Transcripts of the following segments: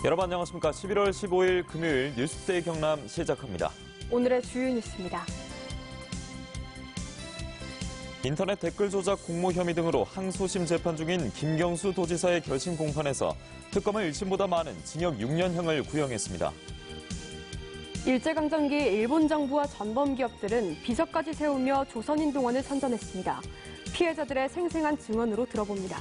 여러분 안녕하십니까. 11월 15일 금요일 뉴스데이 경남 시작합니다. 오늘의 주요 뉴스입니다. 인터넷 댓글 조작 공모 혐의 등으로 항소심 재판 중인 김경수 도지사의 결심 공판에서 특검은 1심보다 많은 징역 6년형을 구형했습니다. 일제강점기 일본 정부와 전범 기업들은 비서까지 세우며 조선인 동원을 선전했습니다. 피해자들의 생생한 증언으로 들어봅니다.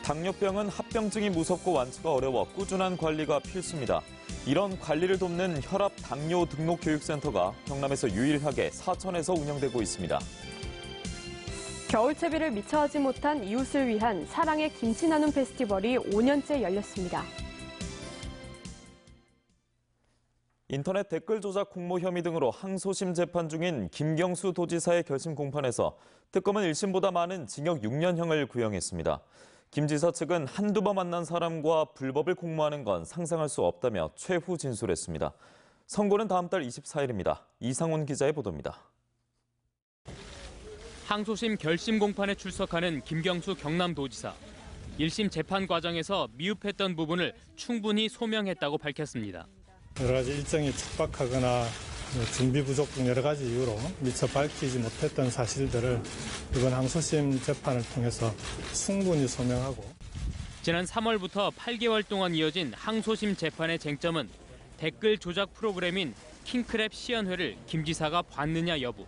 당뇨병은 합병증이 무섭고 완치가 어려워 꾸준한 관리가 필수입니다. 이런 관리를 돕는 혈압 당뇨 등록 교육센터가 경남에서 유일하게 사천에서 운영되고 있습니다. 겨울 채비를 미처 하지 못한 이웃을 위한 사랑의 김치 나눔 페스티벌이 5년째 열렸습니다. 인터넷 댓글 조작 공모 혐의 등으로 항소심 재판 중인 김경수 도지사의 결심 공판에서 특검은 1심보다 많은 징역 6년형을 구형했습니다. 김 지사 측은 한두 번 만난 사람과 불법을 공모하는 건 상상할 수 없다며 최후 진술했습니다. 선고는 다음 달 24일입니다. 이상훈 기자의 보도입니다. 항소심 결심 공판에 출석하는 김경수 경남도지사. 1심 재판 과정에서 미흡했던 부분을 충분히 소명했다고 밝혔습니다. 여러 가지 일정이 촉박하거나 준비 부족 등 여러 가지 이유로 미처 밝히지 못했던 사실들을 이번 항소심 재판을 통해서 충분히 소명하고. 지난 3월부터 8개월 동안 이어진 항소심 재판의 쟁점은 댓글 조작 프로그램인 킹크랩 시연회를 김 지사가 봤느냐 여부.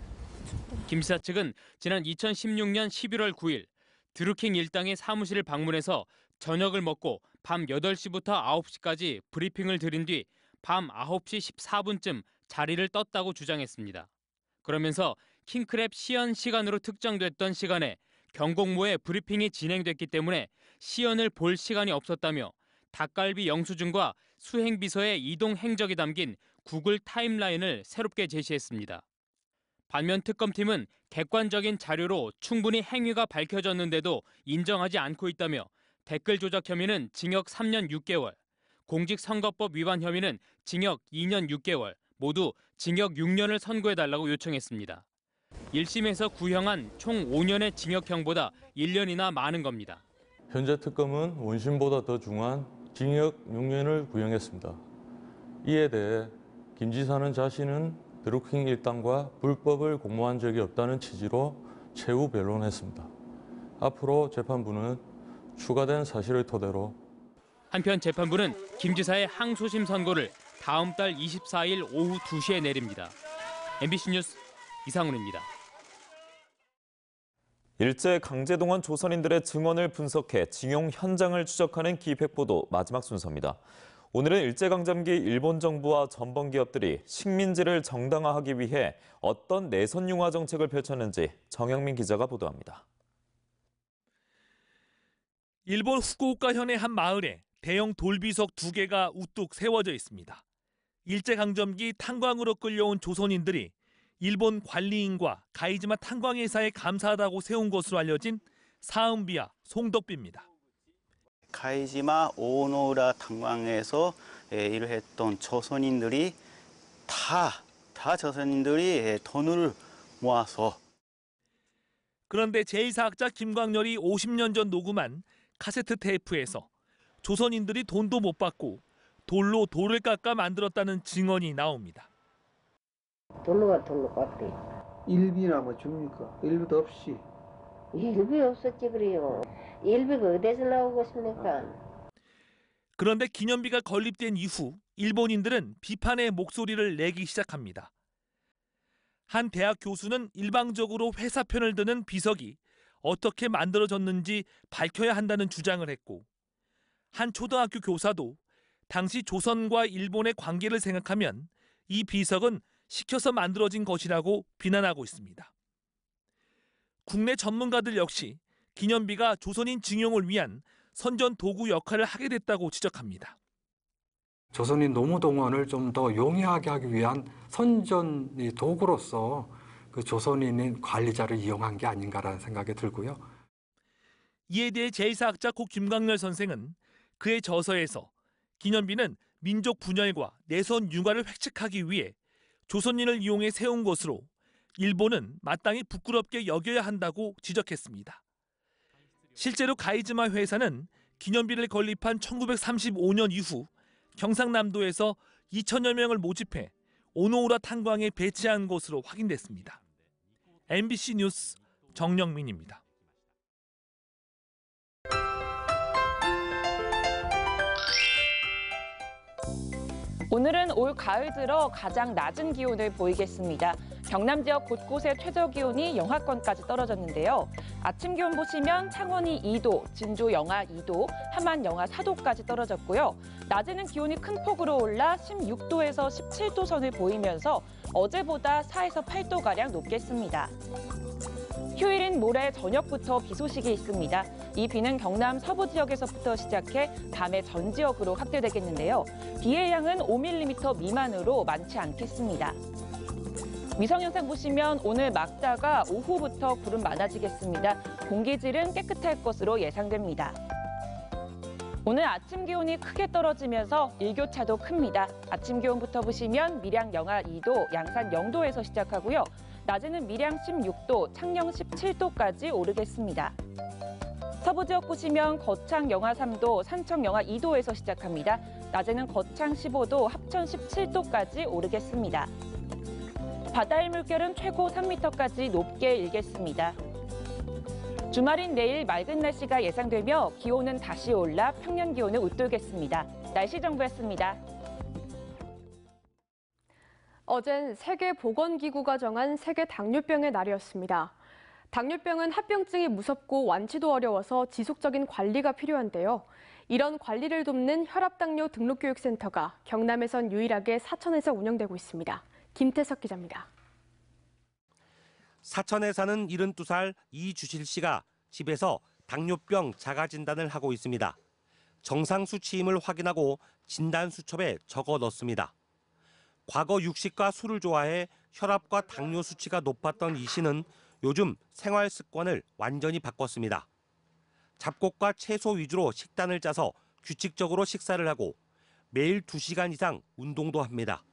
김 지사 측은 지난 2016년 11월 9일 드루킹 일당의 사무실을 방문해서 저녁을 먹고 밤 8시부터 9시까지 브리핑을 드린 뒤 밤 9시 14분쯤 자리를 떴다고 주장했습니다. 그러면서 킹크랩 시연 시간으로 특정됐던 시간에 경공모의 브리핑이 진행됐기 때문에 시연을 볼 시간이 없었다며 닭갈비 영수증과 수행비서의 이동 행적이 담긴 구글 타임라인을 새롭게 제시했습니다. 반면 특검팀은 객관적인 자료로 충분히 행위가 밝혀졌는데도 인정하지 않고 있다며 댓글 조작 혐의는 징역 3년 6개월, 공직선거법 위반 혐의는 징역 2년 6개월, 모두 징역 6년을 선고해달라고 요청했습니다. 1심에서 구형한 총 5년의 징역형보다 1년이나 많은 겁니다. 현재 특검은 원심보다 더 중한 징역 6년을 구형했습니다. 이에 대해 김 지사는 자신은 드루킹 일당과 불법을 공모한 적이 없다는 취지로 최후 변론했습니다. 앞으로 재판부는 추가된 사실을 토대로. 한편 재판부는 김 지사의 항소심 선고를 다음 달 24일 오후 2시에 내립니다. MBC 뉴스 이상훈입니다. 일제 강제동원 조선인들의 증언을 분석해 징용 현장을 추적하는 기획보도 마지막 순서입니다. 오늘은 일제강점기 일본 정부와 전범 기업들이 식민지를 정당화하기 위해 어떤 내선융화 정책을 펼쳤는지 정영민 기자가 보도합니다. 일본 후쿠오카현의 한 마을에 대형 돌비석 2개가 우뚝 세워져 있습니다. 일제강점기 탄광으로 끌려온 조선인들이 일본 관리인과 가이지마 탄광회사에 감사하다고 세운 것으로 알려진 사음비와 송덕비입니다. 가이지마 오노우라 탄광에서 일을 했던 조선인들이 다 조선인들이 돈을 모아서. 그런데 제2사학자 김광렬이 50년 전 녹음한 카세트 테이프에서 조선인들이 돈도 못 받고 돌로 돌을 깎아 만들었다는 증언이 나옵니다. 돌로 깎대. 일비나 뭐 줍니까? 일비도 없이. 일비 없었지 그래요. 일비가 어디서 나오고 있습니까? 그런데 기념비가 건립된 이후 일본인들은 비판의 목소리를 내기 시작합니다. 한 대학 교수는 일방적으로 회사 편을 드는 비석이 어떻게 만들어졌는지 밝혀야 한다는 주장을 했고, 한 초등학교 교사도 당시 조선과 일본의 관계를 생각하면 이 비석은 시켜서 만들어진 것이라고 비난하고 있습니다. 국내 전문가들 역시 기념비가 조선인 징용을 위한 선전 도구 역할을 하게 됐다고 지적합니다. 조선인 노무 동원을 좀 더 용이하게 하기 위한 선전 도구로서 그 조선인인 관리자를 이용한 게 아닌가라는 생각이 들고요. 이에 대해 제2사학자 고 김광렬 선생은 그의 저서에서 기념비는 민족 분열과 내선 융화를 획책하기 위해 조선인을 이용해 세운 것으로 일본은 마땅히 부끄럽게 여겨야 한다고 지적했습니다. 실제로 가이즈마 회사는 기념비를 건립한 1935년 이후 경상남도에서 2천여 명을 모집해 오노우라 탄광에 배치한 것으로 확인됐습니다. MBC 뉴스 정영민입니다. 오늘은 올 가을 들어 가장 낮은 기온을 보이겠습니다. 경남 지역 곳곳의 최저 기온이 영하권까지 떨어졌는데요. 아침 기온 보시면 창원이 2도, 진주 영하 2도, 함안 영하 4도까지 떨어졌고요. 낮에는 기온이 큰 폭으로 올라 16도에서 17도 선을 보이면서 어제보다 4에서 8도가량 높겠습니다. 휴일인 모레 저녁부터 비 소식이 있습니다. 이 비는 경남 서부 지역에서부터 시작해 밤에 전 지역으로 확대되겠는데요. 비의 양은 5mm 미만으로 많지 않겠습니다. 위성 영상 보시면 오늘 막다가 오후부터 구름 많아지겠습니다. 공기질은 깨끗할 것으로 예상됩니다. 오늘 아침 기온이 크게 떨어지면서 일교차도 큽니다. 아침 기온부터 보시면 밀양 영하 2도, 양산 0도에서 시작하고요. 낮에는 밀양 16도, 창녕 17도까지 오르겠습니다. 서부 지역 보시면 거창 영하 3도, 산청 영하 2도에서 시작합니다. 낮에는 거창 15도, 합천 17도까지 오르겠습니다. 바다의 물결은 최고 3m까지 높게 일겠습니다. 주말인 내일 맑은 날씨가 예상되며 기온은 다시 올라 평년 기온을 웃돌겠습니다. 날씨 정보였습니다. 어젠 세계보건기구가 정한 세계 당뇨병의 날이었습니다. 당뇨병은 합병증이 무섭고 완치도 어려워서 지속적인 관리가 필요한데요. 이런 관리를 돕는 혈압당뇨 등록교육센터가 경남에선 유일하게 사천에서 운영되고 있습니다. 김태석 기자입니다. 사천에 사는 72살 이주실 씨가 집에서 당뇨병 자가진단을 하고 있습니다. 정상 수치임을 확인하고 진단 수첩에 적어 넣습니다. 과거 육식과 술을 좋아해 혈압과 당뇨 수치가 높았던 이 씨는 요즘 생활 습관을 완전히 바꿨습니다. 잡곡과 채소 위주로 식단을 짜서 규칙적으로 식사를 하고 매일 2시간 이상 운동도 합니다.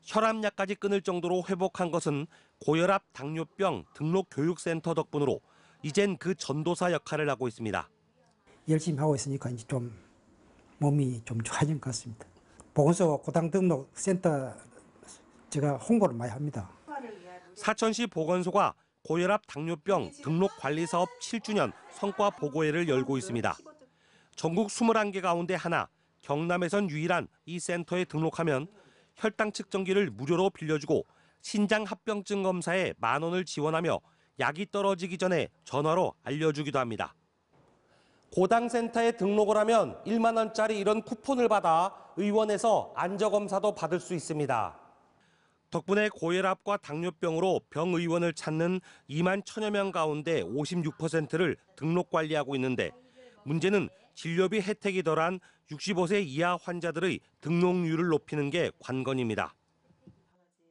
혈압약까지 끊을 정도로 회복한 것은 고혈압 당뇨병 등록교육센터 덕분으로 이젠 그 전도사 역할을 하고 있습니다. 열심히 하고 있으니까 이제 좀 몸이 좀 좋아진 것 같습니다. 보건소 고당등록센터 제가 홍보를 많이 합니다. 사천시 보건소가 고혈압 당뇨병 등록관리사업 7주년 성과 보고회를 열고 있습니다. 전국 21개 가운데 하나, 경남에선 유일한 이 센터에 등록하면 혈당 측정기를 무료로 빌려주고 신장 합병증 검사에 10,000원을 지원하며 약이 떨어지기 전에 전화로 알려주기도 합니다. 고당센터에 등록을 하면 1만 원짜리 이런 쿠폰을 받아 의원에서 안저검사도 받을 수 있습니다. 덕분에 고혈압과 당뇨병으로 병의원을 찾는 2만 1,000여 명 가운데 56%를 등록 관리하고 있는데 문제는 진료비 혜택이 덜한 65세 이하 환자들의 등록률을 높이는 게 관건입니다.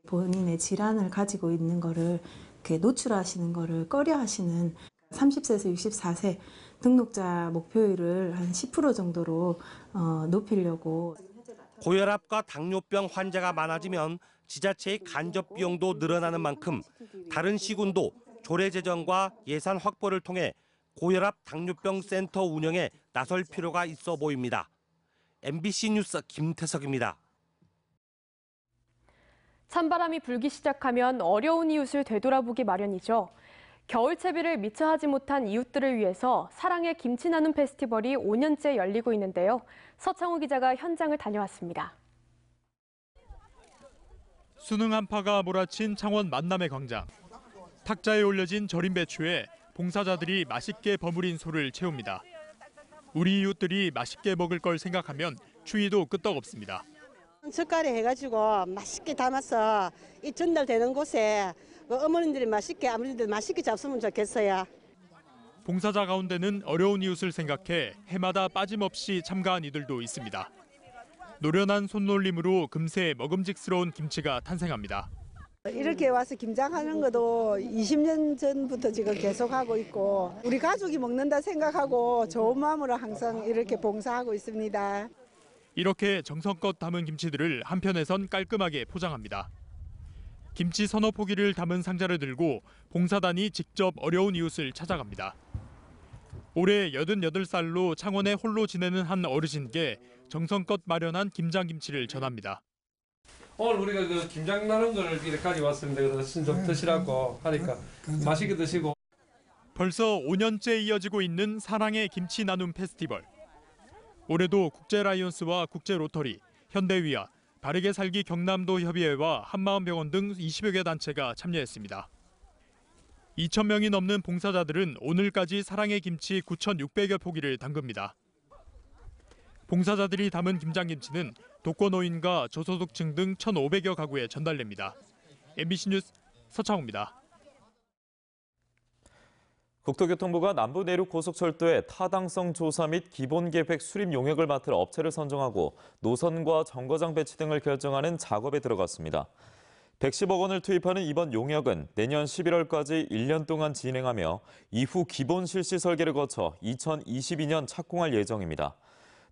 본인의 질환을 가지고 있는 거를 이렇게 노출하시는 거를 꺼려하시는 30세에서 64세 등록자 목표율을 한 10% 정도로 높이려고. 고혈압과 당뇨병 환자가 많아지면 지자체의 간접 비용도 늘어나는 만큼 다른 시군도 조례 제정과 예산 확보를 통해 고혈압 당뇨병 센터 운영에 나설 필요가 있어 보입니다. MBC 뉴스 김태석입니다. 찬바람이 불기 시작하면 어려운 이웃을 되돌아보기 마련이죠. 겨울 채비를 미처 하지 못한 이웃들을 위해서 사랑의 김치 나눔 페스티벌이 5년째 열리고 있는데요. 서창호 기자가 현장을 다녀왔습니다. 수능 한파가 몰아친 창원 만남의 광장. 탁자에 올려진 절인 배추에 봉사자들이 맛있게 버무린 소를 채웁니다. 우리 이웃들이 맛있게 먹을 걸 생각하면 추위도 끄떡없습니다. 젓갈에 해가지고 맛있게 담아서 이 전달되는 곳에 어머님들이 맛있게 아버님들 맛있게 잡수면 좋겠어요. 봉사자 가운데는 어려운 이웃을 생각해 해마다 빠짐없이 참가한 이들도 있습니다. 노련한 손놀림으로 금세 먹음직스러운 김치가 탄생합니다. 이렇게 와서 김장하는 것도 20년 전부터 지금 계속하고 있고 우리 가족이 먹는다 생각하고 좋은 마음으로 항상 이렇게 봉사하고 있습니다. 이렇게 정성껏 담은 김치들을 한편에선 깔끔하게 포장합니다. 김치 서너 포기를 담은 상자를 들고 봉사단이 직접 어려운 이웃을 찾아갑니다. 올해 88살로 창원에 홀로 지내는 한 어르신께 정성껏 마련한 김장김치를 전합니다. 오늘 우리가 그 김장 나는 걸 이렇게 가져왔습니다. 그래서 좀 드시라고 하니까 맛있게 드시고. 벌써 5년째 이어지고 있는 사랑의 김치 나눔 페스티벌. 올해도 국제라이온스와 국제로터리, 현대위아, 바르게 살기 경남도 협의회와 한마음병원 등 20여 개 단체가 참여했습니다. 2,000명이 넘는 봉사자들은 오늘까지 사랑의 김치 9,600여 포기를 담급니다. 봉사자들이 담은 김장김치는 독거노인과 저소득층 등 1,500여 가구에 전달됩니다. MBC 뉴스 서창호입니다. 국토교통부가 남부 내륙 고속철도의 타당성 조사 및 기본계획 수립 용역을 맡을 업체를 선정하고 노선과 정거장 배치 등을 결정하는 작업에 들어갔습니다. 110억 원을 투입하는 이번 용역은 내년 11월까지 1년 동안 진행하며 이후 기본 실시 설계를 거쳐 2022년 착공할 예정입니다.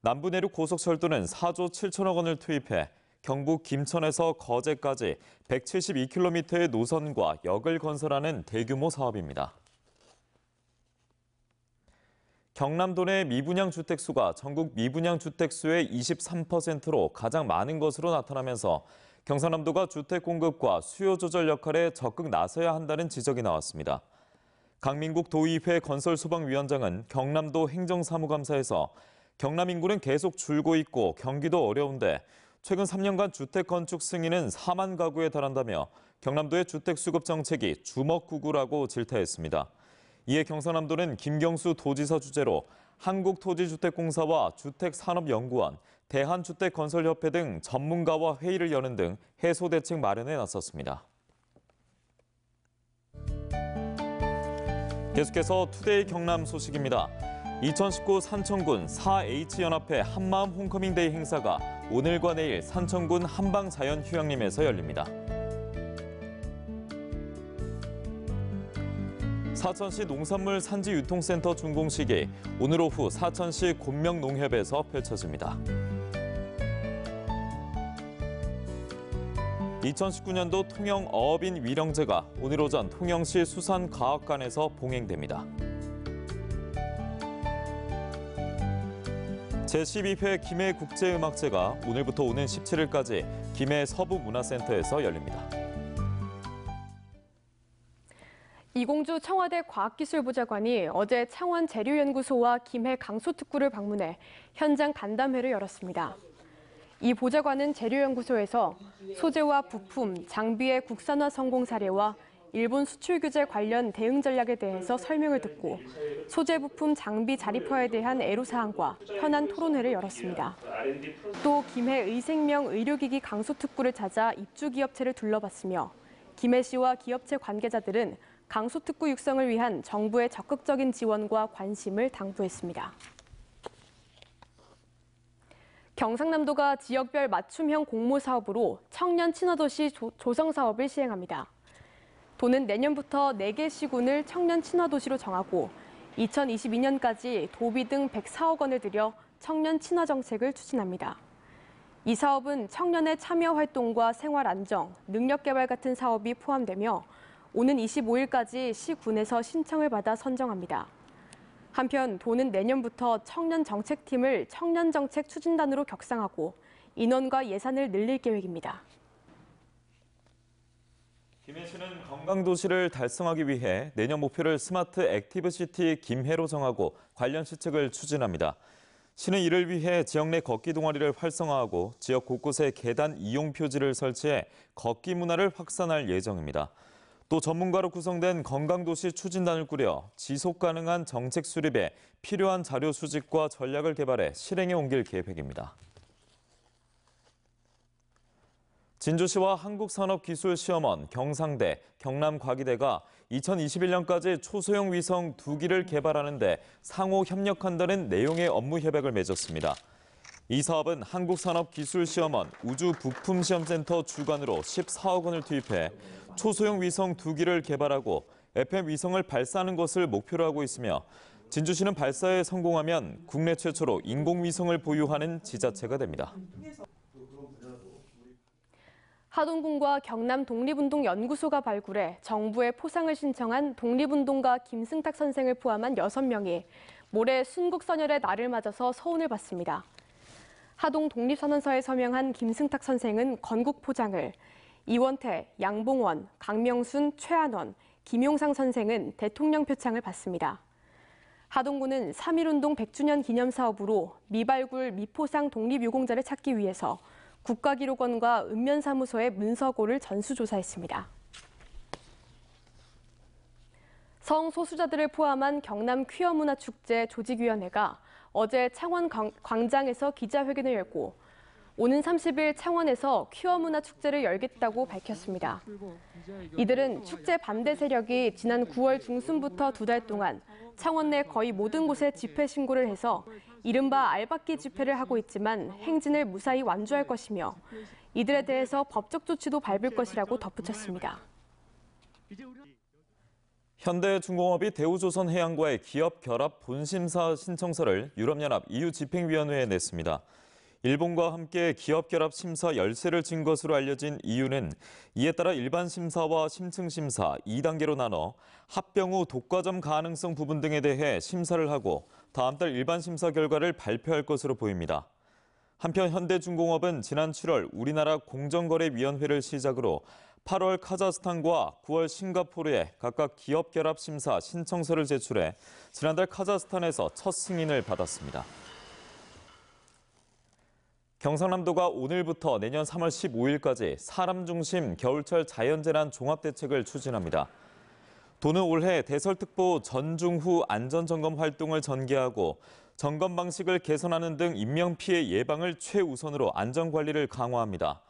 남부 내륙 고속철도는 4조 7천억 원을 투입해 경북 김천에서 거제까지 172km의 노선과 역을 건설하는 대규모 사업입니다. 경남도 내 미분양 주택수가 전국 미분양 주택수의 23%로 가장 많은 것으로 나타나면서 경상남도가 주택 공급과 수요 조절 역할에 적극 나서야 한다는 지적이 나왔습니다. 강민국 도의회 건설소방위원장은 경남도 행정사무감사에서 경남 인구는 계속 줄고 있고 경기도 어려운데 최근 3년간 주택 건축 승인은 4만 가구에 달한다며 경남도의 주택 수급 정책이 주먹구구라고 질타했습니다. 이에 경상남도는 김경수 도지사 주재로 한국토지주택공사와 주택산업연구원, 대한주택건설협회 등 전문가와 회의를 여는 등 해소 대책 마련에 나섰습니다. 계속해서 투데이 경남 소식입니다. 2019 산청군 4H연합회 한마음 홈커밍데이 행사가 오늘과 내일 산청군 한방자연휴양림에서 열립니다. 사천시 농산물 산지유통센터 준공식이 오늘 오후 사천시 곤명농협에서 펼쳐집니다. 2019년도 통영어업인 위령제가 오늘 오전 통영시 수산과학관에서 봉행됩니다. 제12회 김해국제음악제가 오늘부터 오는 17일까지 김해 서부문화센터에서 열립니다. 이공주 청와대 과학기술보좌관이 어제 창원 재료연구소와 김해 강소특구를 방문해 현장 간담회를 열었습니다. 이 보좌관은 재료연구소에서 소재와 부품, 장비의 국산화 성공 사례와 일본 수출 규제 관련 대응 전략에 대해서 설명을 듣고 소재 부품 장비 자립화에 대한 애로사항과 현안 토론회를 열었습니다. 또 김해 의생명 의료기기 강소특구를 찾아 입주기업체를 둘러봤으며 김해시와 기업체 관계자들은 강소특구 육성을 위한 정부의 적극적인 지원과 관심을 당부했습니다. 경상남도가 지역별 맞춤형 공모 사업으로 청년 친화도시 조성 사업을 시행합니다. 도는 내년부터 4개 시군을 청년 친화도시로 정하고 2022년까지 도비 등 104억 원을 들여 청년 친화 정책을 추진합니다. 이 사업은 청년의 참여 활동과 생활 안정, 능력 개발 같은 사업이 포함되며 오는 25일까지 시군에서 신청을 받아 선정합니다. 한편 도는 내년부터 청년 정책팀을 청년 정책 추진단으로 격상하고 인원과 예산을 늘릴 계획입니다. 김해시는 건강도시를 달성하기 위해 내년 목표를 스마트 액티브시티 김해로 정하고 관련 시책을 추진합니다. 시는 이를 위해 지역 내 걷기 동아리를 활성화하고 지역 곳곳에 계단 이용 표지를 설치해 걷기 문화를 확산할 예정입니다. 또 전문가로 구성된 건강도시 추진단을 꾸려 지속 가능한 정책 수립에 필요한 자료 수집과 전략을 개발해 실행에 옮길 계획입니다. 진주시와 한국산업기술시험원, 경상대, 경남과기대가 2021년까지 초소형 위성 2기를 개발하는 데 상호 협력한다는 내용의 업무 협약을 맺었습니다. 이 사업은 한국산업기술시험원 우주부품시험센터 주관으로 14억 원을 투입해 초소형 위성 2기를 개발하고 FM 위성을 발사하는 것을 목표로 하고 있으며 진주시는 발사에 성공하면 국내 최초로 인공위성을 보유하는 지자체가 됩니다. 하동군과 경남 독립운동연구소가 발굴해 정부에 포상을 신청한 독립운동가 김승탁 선생을 포함한 6명이 모레 순국선열의 날을 맞아서 서운을 받습니다. 하동 독립선언서에 서명한 김승탁 선생은 건국 포장을, 이원태, 양봉원, 강명순, 최한원, 김용상 선생은 대통령 표창을 받습니다. 하동구는 3.1운동 100주년 기념사업으로 미발굴 미포상 독립유공자를 찾기 위해서 국가기록원과 읍면사무소의 문서고를 전수조사했습니다. 성소수자들을 포함한 경남 퀴어문화축제 조직위원회가 어제 창원 광장에서 기자회견을 열고 오는 30일 창원에서 퀴어문화축제를 열겠다고 밝혔습니다. 이들은 축제 반대 세력이 지난 9월 중순부터 2달 동안 창원 내 거의 모든 곳에 집회 신고를 해서 이른바 알박기 집회를 하고 있지만 행진을 무사히 완주할 것이며 이들에 대해서 법적 조치도 밟을 것이라고 덧붙였습니다. 현대중공업이 대우조선해양과의 기업 결합 본심사 신청서를 유럽연합 EU 집행위원회에 냈습니다. 일본과 함께 기업 결합 심사 열세를 진 것으로 알려진 EU는 이에 따라 일반 심사와 심층 심사 2단계로 나눠 합병 후 독과점 가능성 부분 등에 대해 심사를 하고 다음 달 일반 심사 결과를 발표할 것으로 보입니다. 한편 현대중공업은 지난 7월 우리나라 공정거래위원회를 시작으로 8월 카자흐스탄과 9월 싱가포르에 각각 기업 결합 심사 신청서를 제출해 지난달 카자흐스탄에서 첫 승인을 받았습니다. 경상남도가 오늘부터 내년 3월 15일까지 사람 중심 겨울철 자연재난 종합대책을 추진합니다. 도는 올해 대설특보 전중 후 안전점검 활동을 전개하고 점검 방식을 개선하는 등 인명피해 예방을 최우선으로 안전관리를 강화합니다.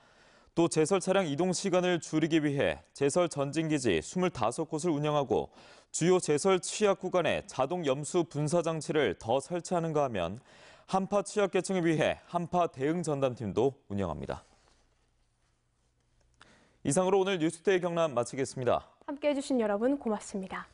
또 제설 차량 이동 시간을 줄이기 위해 제설 전진기지 25곳을 운영하고 주요 제설 취약 구간에 자동 염수 분사 장치를 더 설치하는가 하면 한파 취약계층을 위해 한파 대응 전담팀도 운영합니다. 이상으로 오늘 뉴스데이 경남 마치겠습니다. 함께해 주신 여러분 고맙습니다.